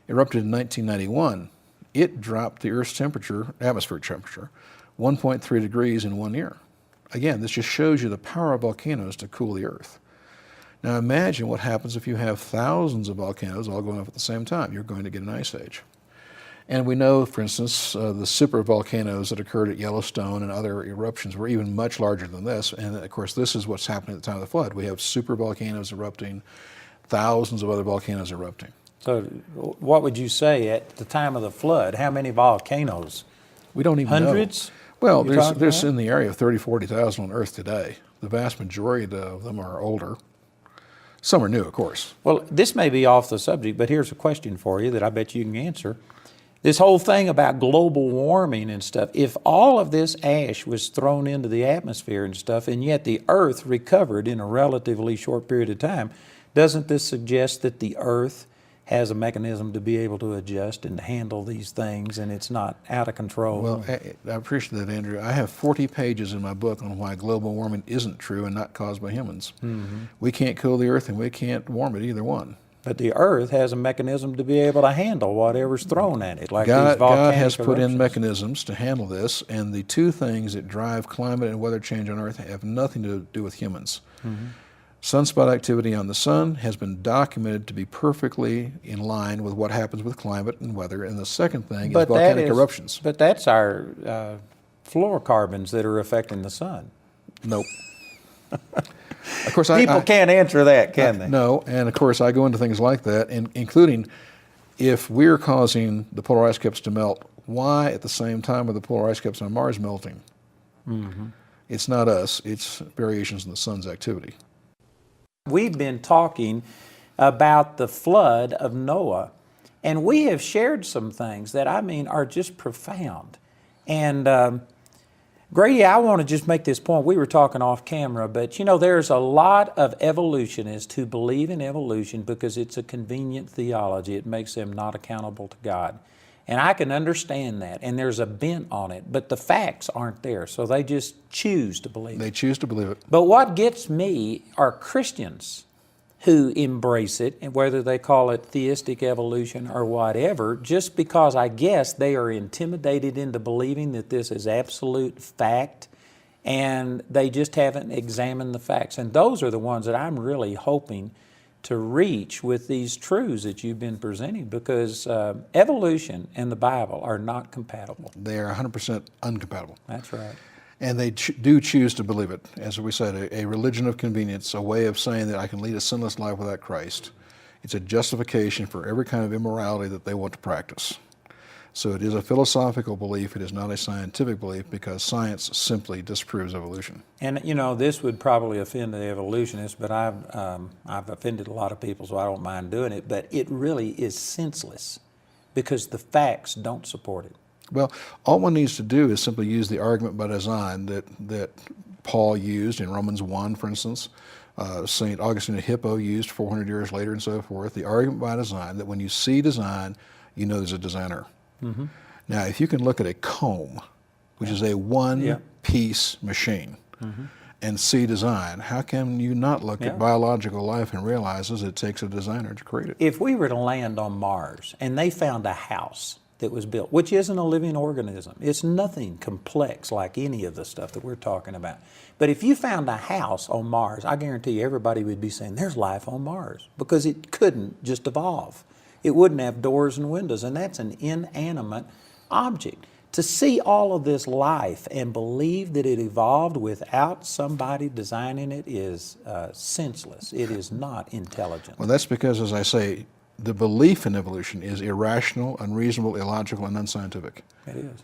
erupted in 1991. It dropped the Earth's temperature, atmospheric temperature, 1.3 degrees in 1 year. Again, this just shows you the power of volcanoes to cool the Earth. Now imagine what happens if you have thousands of volcanoes all going off at the same time. You're going to get an ice age. And we know, for instance, the super volcanoes that occurred at Yellowstone and other eruptions were even much larger than this. And of course, this is what's happening at the time of the flood. We have super volcanoes erupting, thousands of other volcanoes erupting. So what would you say at the time of the flood? How many volcanoes? We don't even know. Hundreds? Well, You're there's talking about? in the area of 30, 40,000 on Earth today. The vast majority of them are older. Some are new, of course. Well, this may be off the subject, but here's a question for you that I bet you can answer. This whole thing about global warming and stuff, if all of this ash was thrown into the atmosphere and stuff, and yet the Earth recovered in a relatively short period of time, doesn't this suggest that the Earth has a mechanism to be able to adjust and to handle these things, and it's not out of control? Well, I appreciate that, Andrew. I have 40 pages in my book on why global warming isn't true and not caused by humans. Mm-hmm. We can't cool the Earth and we can't warm it, either one. But the Earth has a mechanism to be able to handle whatever's thrown at it, like these God volcanic has put in eruptions. mechanisms to handle this, and the two things that drive climate and weather change on Earth have nothing to do with humans. Mm-hmm. Sunspot activity on the sun has been documented to be perfectly in line with what happens with climate and weather. And the second thing is volcanic eruptions. But that's our fluorocarbons that are affecting the sun. Nope. Of course, People can't answer that, can they? No, and of course I go into things like that, including if we're causing the polar ice caps to melt, why at the same time are the polar ice caps on Mars melting? Mm-hmm. It's not us, it's variations in the sun's activity. We've been talking about the flood of Noah, and we have shared some things that are just profound. And Grady, I want to just make this point. We were talking off camera, but there's a lot of evolutionists who believe in evolution because it's a convenient theology. It makes them not accountable to God. And I can understand that, and there's a bent on it, but the facts aren't there, so they just choose to believe it. They choose to believe it. But what gets me are Christians who embrace it, and whether they call it theistic evolution or whatever, just because I guess they are intimidated into believing that this is absolute fact, and they just haven't examined the facts. And those are the ones that I'm really hoping to reach with these truths that you've been presenting, because evolution and the Bible are not compatible. They are 100% incompatible. That's right. And they do choose to believe it. As we said, a religion of convenience, a way of saying that I can lead a sinless life without Christ. It's a justification for every kind of immorality that they want to practice. So it is a philosophical belief. It is not a scientific belief, because science simply disproves evolution. And this would probably offend the evolutionists, but I've offended a lot of people, so I don't mind doing it. But it really is senseless, because the facts don't support it. Well, all one needs to do is simply use the argument by design that Paul used in Romans 1, for instance, St. Augustine of Hippo used 400 years later, and so forth. The argument by design, that when you see design, you know there's a designer. Mm-hmm. Now, if you can look at a comb, which is a one-piece machine, mm-hmm. and see design, how can you not look at biological life and realize it takes a designer to create it? If we were to land on Mars and they found a house that was built, which isn't a living organism, it's nothing complex like any of the stuff that we're talking about. But if you found a house on Mars, I guarantee you everybody would be saying there's life on Mars, because it couldn't just evolve. It wouldn't have doors and windows, and that's an inanimate object. To see all of this life and believe that it evolved without somebody designing it is senseless. It is not intelligent. Well, that's because, as I say, the belief in evolution is irrational, unreasonable, illogical, and unscientific. It is.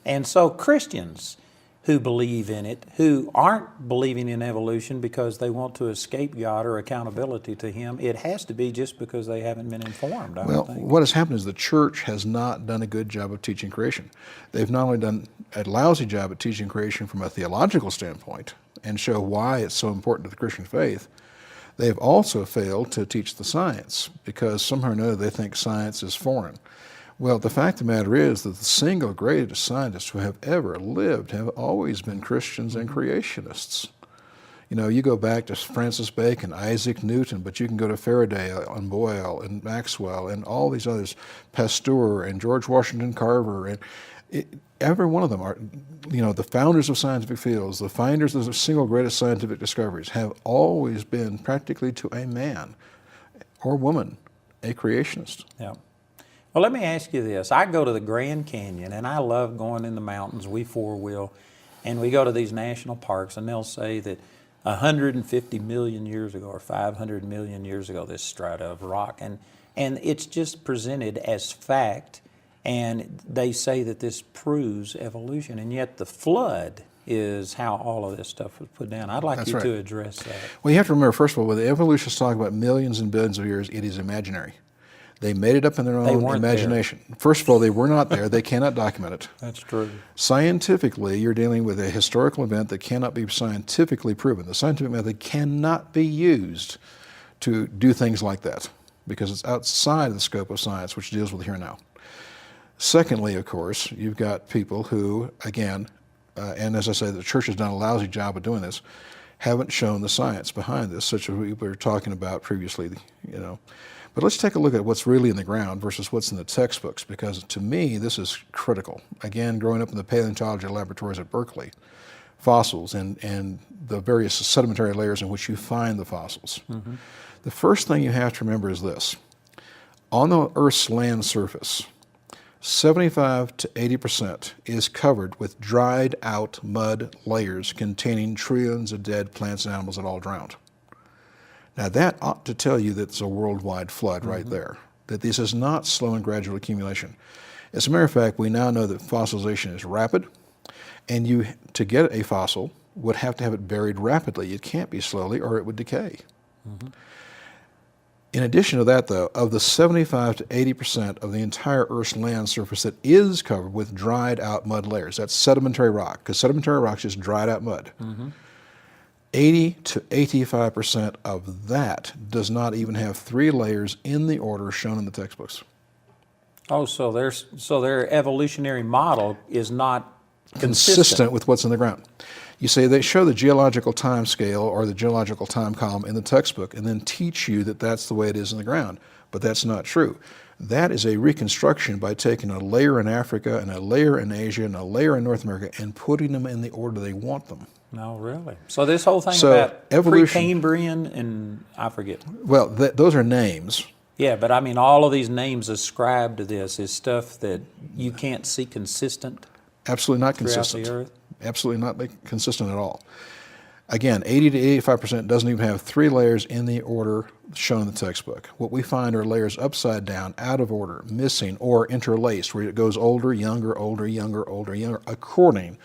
And so Christians who believe in it, who aren't believing in evolution because they want to escape God or accountability to Him, it has to be just because they haven't been informed, I would think. What has happened is the church has not done a good job of teaching creation. They've not only done a lousy job at teaching creation from a theological standpoint and show why it's so important to the Christian faith, they've also failed to teach the science, because somehow or another they think science is foreign. Well, the fact of the matter is that the single greatest scientists who have ever lived have always been Christians and creationists. You go back to Francis Bacon, Isaac Newton, but you can go to Faraday and Boyle and Maxwell and all these others, Pasteur and George Washington Carver, and every one of them are, the founders of scientific fields, the finders of the single greatest scientific discoveries have always been, practically to a man or woman, a creationist. Yeah. Well, let me ask you this. I go to the Grand Canyon, and I love going in the mountains. We four-wheel, and we go to these national parks, and they'll say that 150 million years ago or 500 million years ago, this strata of rock, and it's just presented as fact, and they say that this proves evolution, and yet the flood is how all of this stuff was put down. I'd like That's you right. to address that. Well, you have to remember, first of all, when the evolutionists talk about millions and billions of years, it is imaginary. They made it up in their own imagination. There. First of all, they were not there. They cannot document it. That's true. Scientifically, you're dealing with a historical event that cannot be scientifically proven. The scientific method cannot be used to do things like that, because it's outside of the scope of science, which deals with here and now. Secondly, of course, you've got people who, again, and as I say, the church has done a lousy job of doing this, haven't shown the science behind this, such as we were talking about previously, But let's take a look at what's really in the ground versus what's in the textbooks, because to me, this is critical. Again, growing up in the paleontology laboratories at Berkeley, fossils and the various sedimentary layers in which you find the fossils. The first thing you have to remember is this. On the Earth's land surface, 75 to 80% is covered with dried out mud layers containing trillions of dead plants and animals that all drowned. Now that ought to tell you that it's a worldwide flood right there, that this is not slow and gradual accumulation. As a matter of fact, we now know that fossilization is rapid, and you, to get a fossil, would have to have it buried rapidly. It can't be slowly or it would decay. In addition to that, though, of the 75 to 80% of the entire Earth's land surface that is covered with dried out mud layers, that's sedimentary rock, because sedimentary rock is just dried out mud. 80 to 85% of that does not even have 3 layers in the order shown in the textbooks. Oh, so their evolutionary model is not Consistent with what's in the ground. You say they show the geological time scale or the geological time column in the textbook and then teach you that that's the way it is in the ground, but that's not true. That is a reconstruction by taking a layer in Africa and a layer in Asia and a layer in North America and putting them in the order they want them. No, really. So this whole thing So about evolution- Precambrian and I forget. Well, those are names. Yeah, but I mean all of these names ascribed to this is stuff that you can't see consistent Absolutely not throughout consistent. the Earth. Absolutely not consistent at all. Again, 80 to 85% doesn't even have 3 layers in the order shown in the textbook. What we find are layers upside down, out of order, missing, or interlaced, where it goes older, younger, older, younger, older, younger, according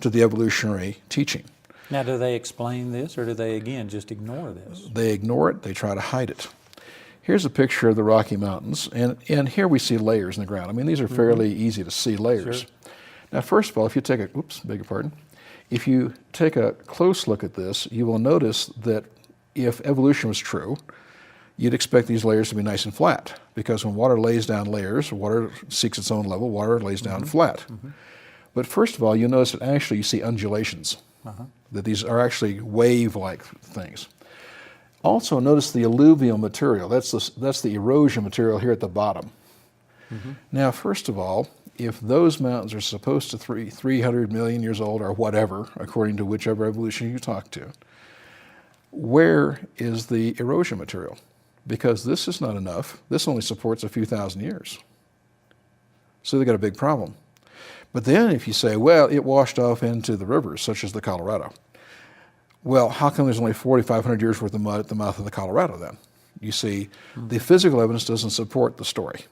to the evolutionary teaching. Now, do they explain this, or do they, again, just ignore this? They ignore it, they try to hide it. Here's a picture of the Rocky Mountains, and here we see layers in the ground. I mean, these are fairly easy to see layers. Sure. Now, first of all, if you take if you take a close look at this, you will notice that if evolution was true, you'd expect these layers to be nice and flat, because when water lays down layers, water seeks its own level, water lays down flat. But first of all, you'll notice that actually you see undulations, that these are actually wave-like things. Also, notice the alluvial material. That's the erosion material here at the bottom. Now, first of all, if those mountains are supposed to 300 million years old or whatever, according to whichever evolution you talk to, where is the erosion material? Because this is not enough. This only supports a few thousand years. So they've got a big problem. But then if you say, well, it washed off into the rivers, such as the Colorado. Well, how come there's only 4,500 years worth of mud at the mouth of the Colorado then? You see, the physical evidence doesn't support the story.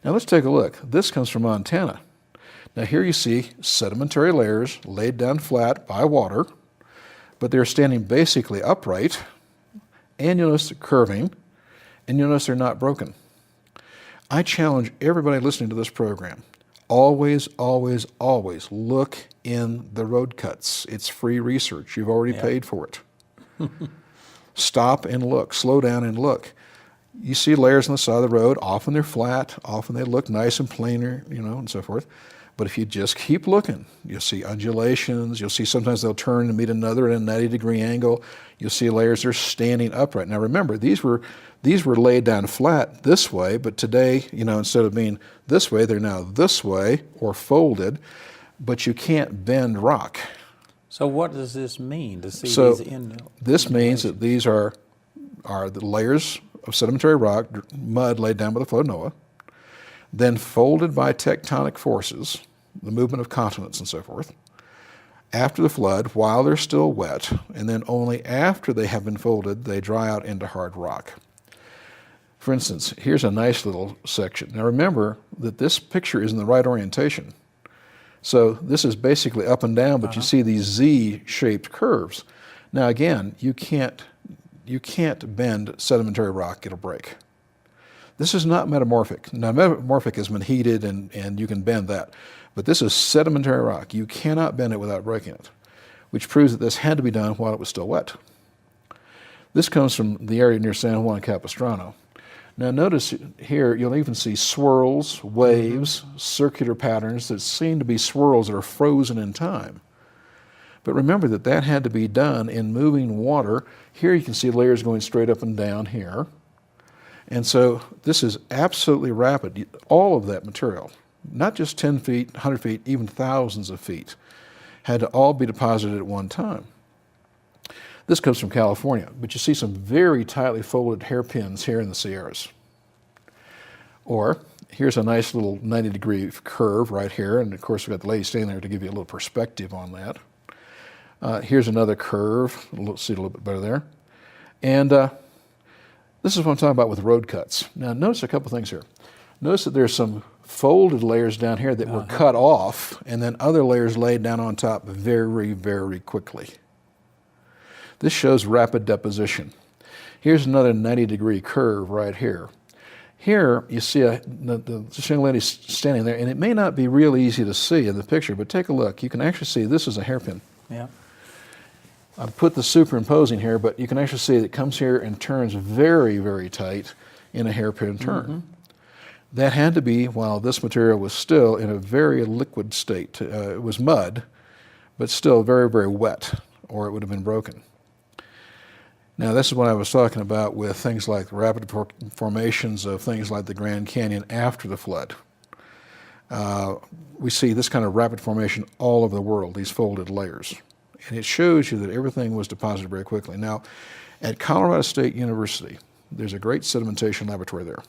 Now let's take a look. This comes from Montana. Now here you see sedimentary layers laid down flat by water, but they're standing basically upright, and you'll notice they're curving, and you'll notice they're not broken. I challenge everybody listening to this program, always, always, always look in the road cuts. It's free research. You've already paid for it. Stop and look. Slow down and look. You see layers on the side of the road. Often they're flat. Often they look nice and plainer, and so forth. But if you just keep looking, you'll see undulations. You'll see sometimes they'll turn and meet another at a 90-degree angle. You'll see layers that are standing upright. Now remember, these were laid down flat this way, but today, instead of being this way, they're now this way or folded, but you can't bend rock. So what does this mean to see So these in? this means that these are the layers of sedimentary rock, mud laid down by the flood of Noah, then folded by tectonic forces, the movement of continents and so forth, after the flood, while they're still wet, and then only after they have been folded, they dry out into hard rock. For instance, here's a nice little section. Now remember that this picture is in the right orientation. So this is basically up and down, but you see these Z-shaped curves. Now again, you can't bend sedimentary rock, it'll break. This is not metamorphic. Now metamorphic has been heated and you can bend that. But this is sedimentary rock. You cannot bend it without breaking it, which proves that this had to be done while it was still wet. This comes from the area near San Juan Capistrano. Now notice here, you'll even see swirls, waves, circular patterns that seem to be swirls that are frozen in time. But remember that had to be done in moving water. Here you can see layers going straight up and down here. And so this is absolutely rapid. All of that material, not just 10 feet, 100 feet, even thousands of feet, had to all be deposited at one time. This comes from California, but you see some very tightly folded hairpins here in the Sierras. Or here's a nice little 90-degree curve right here, and of course we've got the lady standing there to give you a little perspective on that. Here's another curve, see it a little bit better there. And this is what I'm talking about with road cuts. Now notice a couple things here. Notice that there's some folded layers down here that were cut off, and then other layers laid down on top very, very quickly. This shows rapid deposition. Here's another 90-degree curve right here. Here you see this young lady standing there, and it may not be real easy to see in the picture, but take a look. You can actually see this is a hairpin. Yeah. I put the superimposing here, but you can actually see it comes here and turns very, very tight in a hairpin turn. That had to be while this material was still in a very liquid state. It was mud, but still very, very wet, or it would have been broken. Now, this is what I was talking about with things like the rapid formations of things like the Grand Canyon after the flood. We see this kind of rapid formation all over the world, these folded layers. And it shows you that everything was deposited very quickly. Now, at Colorado State University, there's a great sedimentation laboratory there.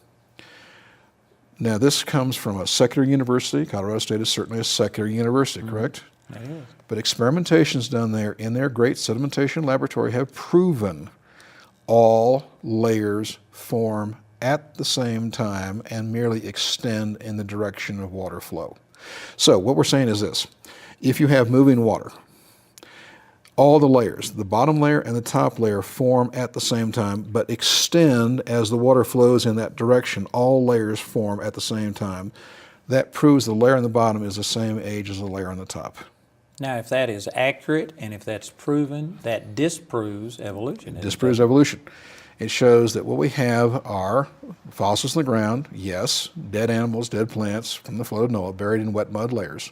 Now, this comes from a secular university. Colorado State is certainly a secular university, correct? It is. But experimentations done there in their great sedimentation laboratory have proven all layers form at the same time and merely extend in the direction of water flow. So what we're saying is this: if you have moving water, all the layers, the bottom layer and the top layer, form at the same time but extend as the water flows in that direction. All layers form at the same time. That proves the layer on the bottom is the same age as the layer on the top. Now, if that is accurate and if that's proven, that disproves evolution. It disproves evolution. It shows that what we have are fossils in the ground, yes, dead animals, dead plants from the flood of Noah buried in wet mud layers.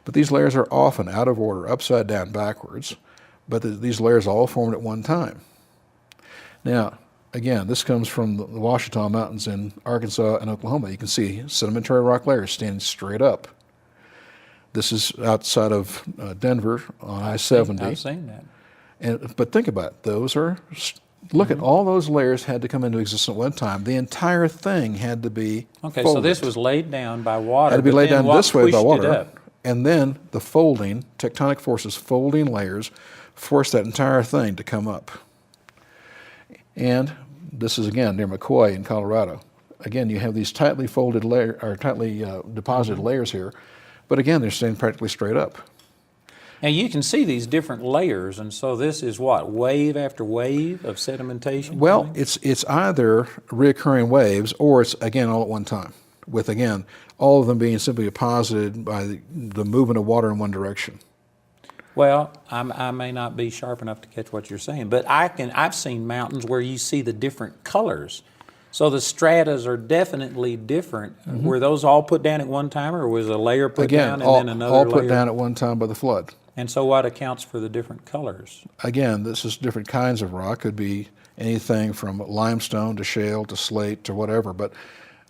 But these layers are often out of order, upside down, backwards, but these layers all formed at one time. Now, again, this comes from the Ouachita Mountains in Arkansas and Oklahoma. You can see sedimentary rock layers standing straight up. This is outside of Denver on I-70. I've seen that. But think about it. Those are, look at all those layers had to come into existence at one time. The entire thing had to be Okay, folded. so this was laid down by water. Had to be but laid then down what this way by pushed it water. up? And then the folding, tectonic forces folding layers, forced that entire thing to come up. And this is again near McCoy in Colorado. Again, you have these tightly folded layer or tightly deposited layers here, but again, they're staying practically straight up. Now you can see these different layers, and so this is what, wave after wave of sedimentation? Well, coming? it's either reoccurring waves or it's again all at one time, with again all of them being simply deposited by the movement of water in one direction. Well, I may not be sharp enough to catch what you're saying, but I've seen mountains where you see the different colors. So the stratas are definitely different. Were those all put down at one time, or was a layer put down and then another all layer? put down at one time by the flood. And so what accounts for the different colors? Again, this is different kinds of rock. Could be anything from limestone to shale to slate to whatever. But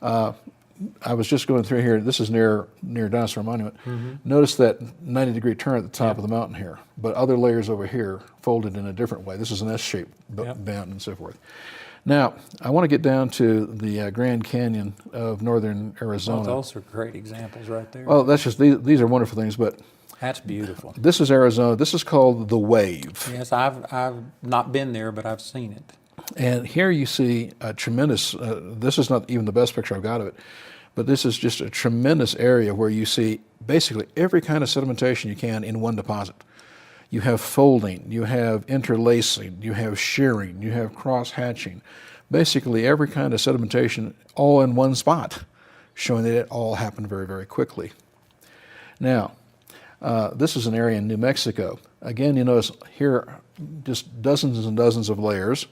I was just going through here. This is near Dinosaur Monument. Notice that 90-degree turn at the top of the mountain here, but other layers over here folded in a different way. This is an S-shaped mountain and so forth. Now, I want to get down to the Grand Canyon of northern Arizona. Well, those are great examples right there. Well, that's just these are wonderful things, but That's beautiful. this is Arizona. This is called the Wave. Yes, I've not been there, but I've seen it. And here you see a tremendous, this is not even the best picture I've got of it, but this is just a tremendous area where you see basically every kind of sedimentation you can in one deposit. You have folding, you have interlacing, you have shearing, you have cross-hatching. Basically every kind of sedimentation all in one spot, showing that it all happened very, very quickly. Now, this is an area in New Mexico. Again, you notice here just dozens and dozens of layers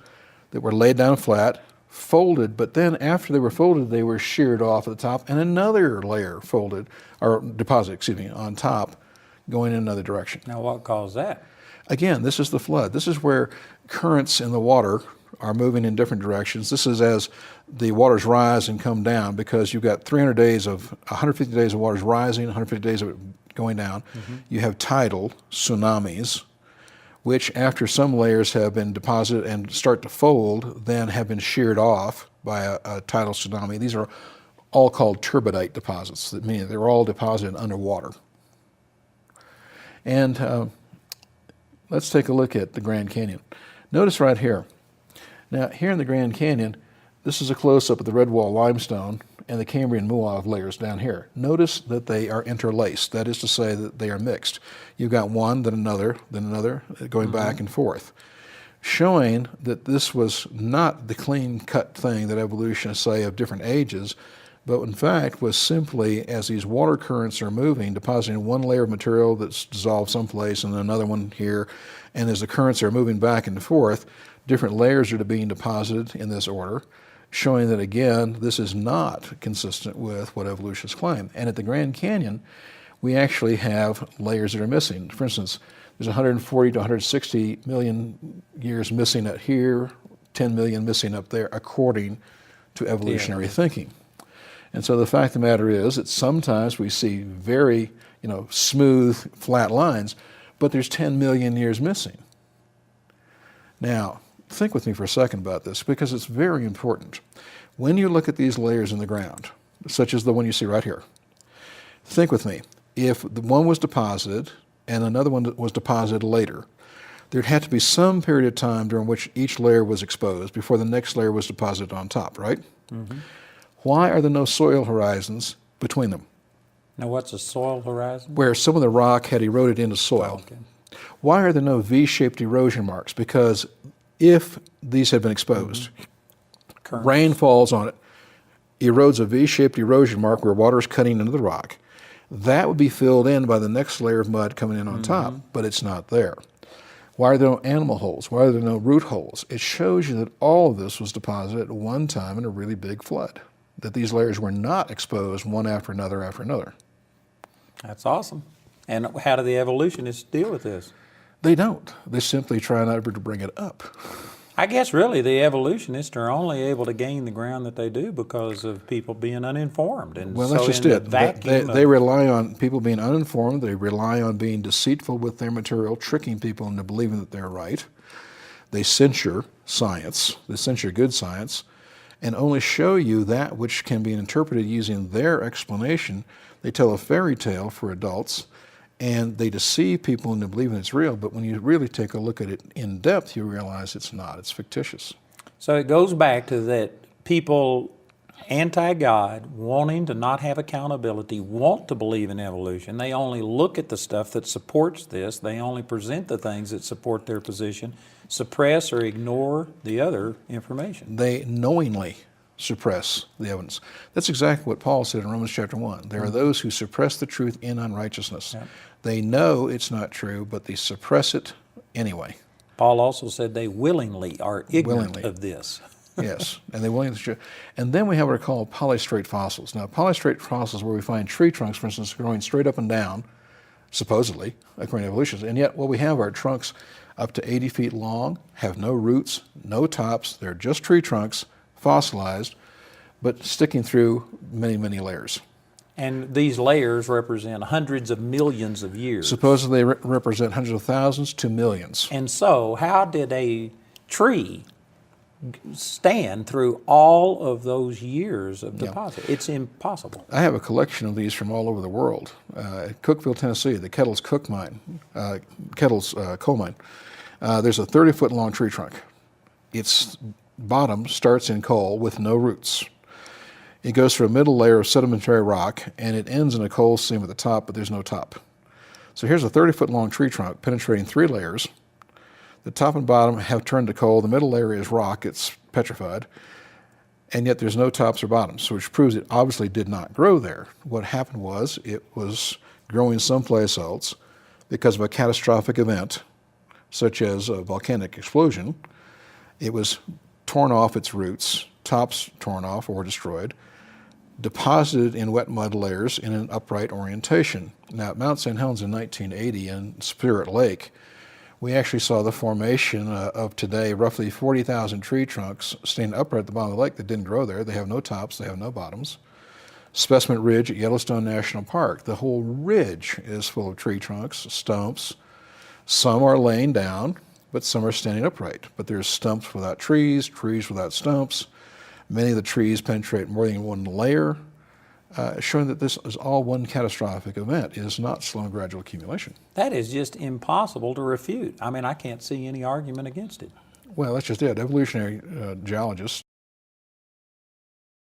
that were laid down flat, folded, but then after they were folded, they were sheared off at the top, and another layer folded, or deposit, excuse me, on top, going in another direction. Now, what caused that? Again, this is the flood. This is where currents in the water are moving in different directions. This is as the waters rise and come down, because you've got 300 days of, 150 days of waters rising, 150 days of it going down. You have tidal tsunamis, which after some layers have been deposited and start to fold, then have been sheared off by a tidal tsunami. These are all called turbidite deposits, meaning they're all deposited underwater. And let's take a look at the Grand Canyon. Notice right here. Now, here in the Grand Canyon, this is a close-up of the red wall limestone and the Cambrian Muov layers down here. Notice that they are interlaced. That is to say that they are mixed. You've got one, then another, going back and forth, showing that this was not the clean-cut thing that evolutionists say of different ages, but in fact was simply, as these water currents are moving, depositing one layer of material that's dissolved someplace and then another one here, and as the currents are moving back and forth, different layers are being deposited in this order, showing that, again, this is not consistent with what evolutionists claim. And at the Grand Canyon, we actually have layers that are missing. For instance, there's 140 to 160 million years missing up here, 10 million missing up there, according to evolutionary thinking. And so the fact of the matter is that sometimes we see very, smooth, flat lines, but there's 10 million years missing. Now, think with me for a second about this, because it's very important. When you look at these layers in the ground, such as the one you see right here, think with me. If the one was deposited and another one was deposited later, there'd have to be some period of time during which each layer was exposed before the next layer was deposited on top, right? Mm-hmm. Why are there no soil horizons between them? Now, what's a soil horizon? Where some of the rock had eroded into soil. Okay. Why are there no V-shaped erosion marks? Because if these had been exposed, rain falls on it, erodes a V-shaped erosion mark where water is cutting into the rock. That would be filled in by the next layer of mud coming in on top, but it's not there. Why are there no animal holes? Why are there no root holes? It shows you that all of this was deposited at one time in a really big flood, that these layers were not exposed one after another after another. That's awesome. And how do the evolutionists deal with this? They don't. They simply try not to bring it up. I guess really the evolutionists are only able to gain the ground that they do because of people being uninformed. And well, so that's just in it. The vacuum they rely on people being uninformed. They rely on being deceitful with their material, tricking people into believing that they're right. They censure science. They censure good science, and only show you that which can be interpreted using their explanation. They tell a fairy tale for adults, and they deceive people into believing it's real, but when you really take a look at it in depth, you realize it's not. It's fictitious. So it goes back to that people anti-God, wanting to not have accountability, want to believe in evolution. They only look at the stuff that supports this. They only present the things that support their position, suppress or ignore the other information. They knowingly suppress the evidence. That's exactly what Paul said in Romans chapter 1. There are those who suppress the truth in unrighteousness. Yep. They know it's not true, but they suppress it anyway. Paul also said they willingly are ignorant of this. Yes, and they willingly. And then we have what are called polystrate fossils. Now, polystrate fossils where we find tree trunks, for instance, growing straight up and down, supposedly, according to evolutionists, and yet what we have are trunks up to 80 feet long, have no roots, no tops, they're just tree trunks, fossilized, but sticking through many, many layers. And these layers represent hundreds of millions of years. Supposedly they represent hundreds of thousands to millions. And so how did a tree stand through all of those years of deposit? It's impossible. I have a collection of these from all over the world. At Cookeville, Tennessee, the Kettles coal mine. There's a 30-foot long tree trunk. Its bottom starts in coal with no roots. It goes through a middle layer of sedimentary rock, and it ends in a coal seam at the top, but there's no top. So here's a 30-foot long tree trunk penetrating 3 layers. The top and bottom have turned to coal. The middle layer is rock. It's petrified. And yet there's no tops or bottoms, which proves it obviously did not grow there. What happened was it was growing someplace else because of a catastrophic event, such as a volcanic explosion. It was torn off its roots, tops torn off or destroyed, deposited in wet mud layers in an upright orientation. Now, at Mount St. Helens in 1980 in Spirit Lake, we actually saw the formation of today roughly 40,000 tree trunks staying upright at the bottom of the lake that didn't grow there. They have no tops, they have no bottoms. Specimen Ridge at Yellowstone National Park. The whole ridge is full of tree trunks, stumps. Some are laying down, but some are standing upright. But there's stumps without trees, trees without stumps. Many of the trees penetrate more than one layer, showing that this is all one catastrophic event. It is not slow and gradual accumulation. That is just impossible to refute. I mean, I can't see any argument against it. Well, that's just it. Evolutionary geologists